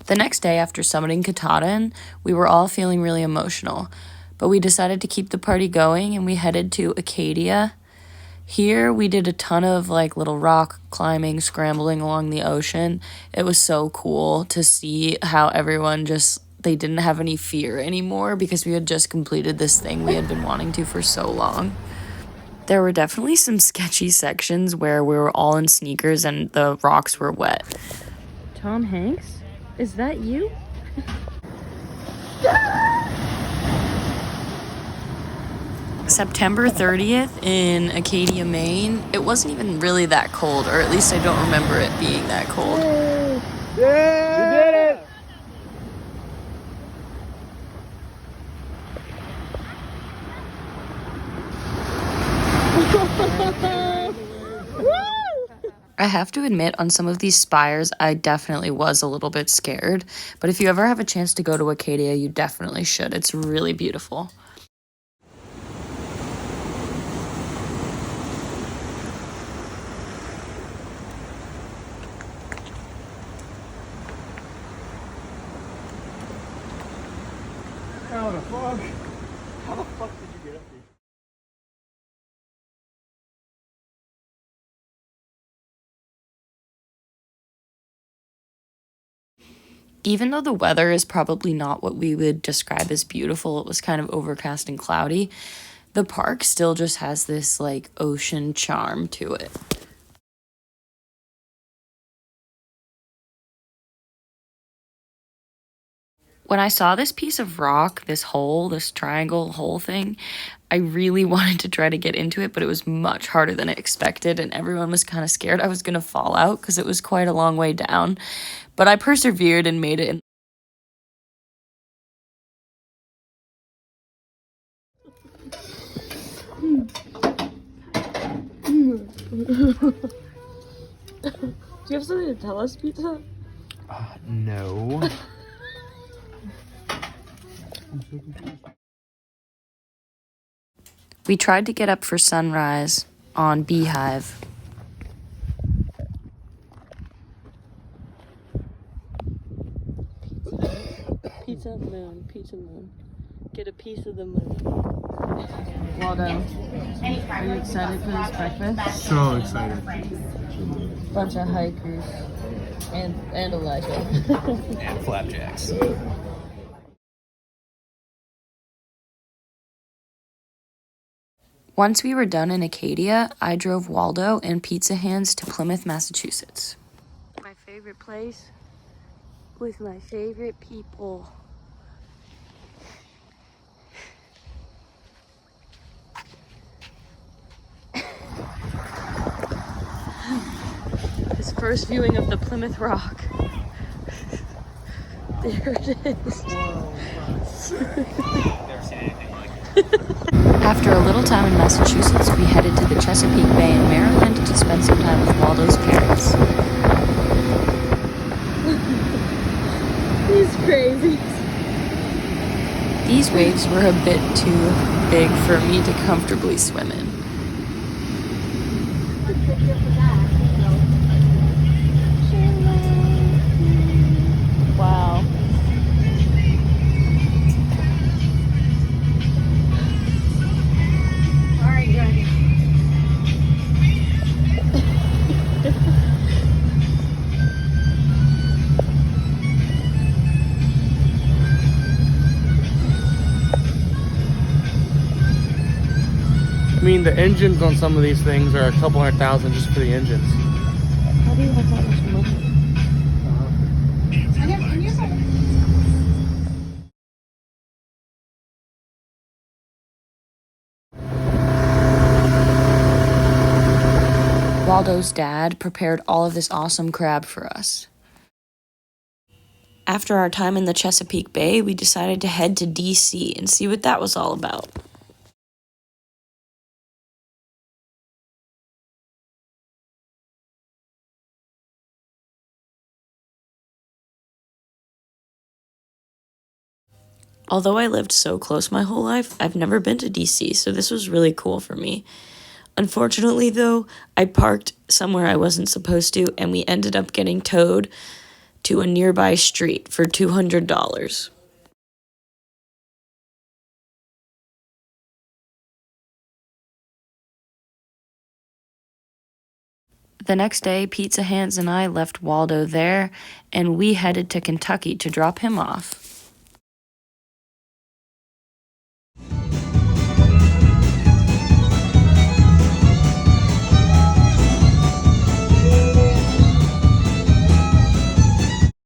The next day after summiting Katahdin, we were all feeling really emotional, but we decided to keep the party going and we headed to Acadia. Here we did a ton of like little rock climbing, scrambling along the ocean. It was so cool to see how everyone they didn't have any fear anymore because we had just completed this thing we had been wanting to for so long. There were definitely some sketchy sections where we were all in sneakers and the rocks were wet. Tom Hanks? Is that you? September 30th in Acadia, Maine. It wasn't even really that cold, or at least I don't remember it being that cold. Yay! Yeah! We did it! I have to admit, on some of these spires, I definitely was a little bit scared. But if you ever have a chance to go to Acadia, you definitely should. It's really beautiful. How the fuck? How the fuck did you get up here? Even though the weather is probably not what we would describe as beautiful, it was kind of overcast and cloudy, the park still just has this like ocean charm to it. When I saw this piece of rock, this triangle hole thing, I really wanted to try to get into it, but it was much harder than I expected, and everyone was kind of scared I was going to fall out because it was quite a long way down. But I persevered and made it. Do you have something to tell us, Pizza? No. We tried to get up for sunrise on Beehive. Pizza moon. Get a piece of the moon. Waldo, are you excited for this breakfast? So excited. Bunch of hikers and Elijah. And flapjacks. Once we were done in Acadia, I drove Waldo and Pizza Hands to Plymouth, Massachusetts. My favorite place with my favorite people. His first viewing of the Plymouth Rock. There it is. Never seen anything like it. After a little time in Massachusetts, we headed to the Chesapeake Bay in Maryland to spend some time with Waldo's parents. He's crazy. These waves were a bit too big for me to comfortably swim in. Wow. I mean, the engines on some of these things are a couple $100,000 just for the engines. How do you have that much money? Waldo's dad prepared all of this awesome crab for us. After our time in the Chesapeake Bay, we decided to head to DC and see what that was all about. Although I lived so close my whole life, I've never been to DC, so this was really cool for me. Unfortunately, though, I parked somewhere I wasn't supposed to, and we ended up getting towed to a nearby street for $200. The next day, Pizza Hands and I left Waldo there, and we headed to Kentucky to drop him off.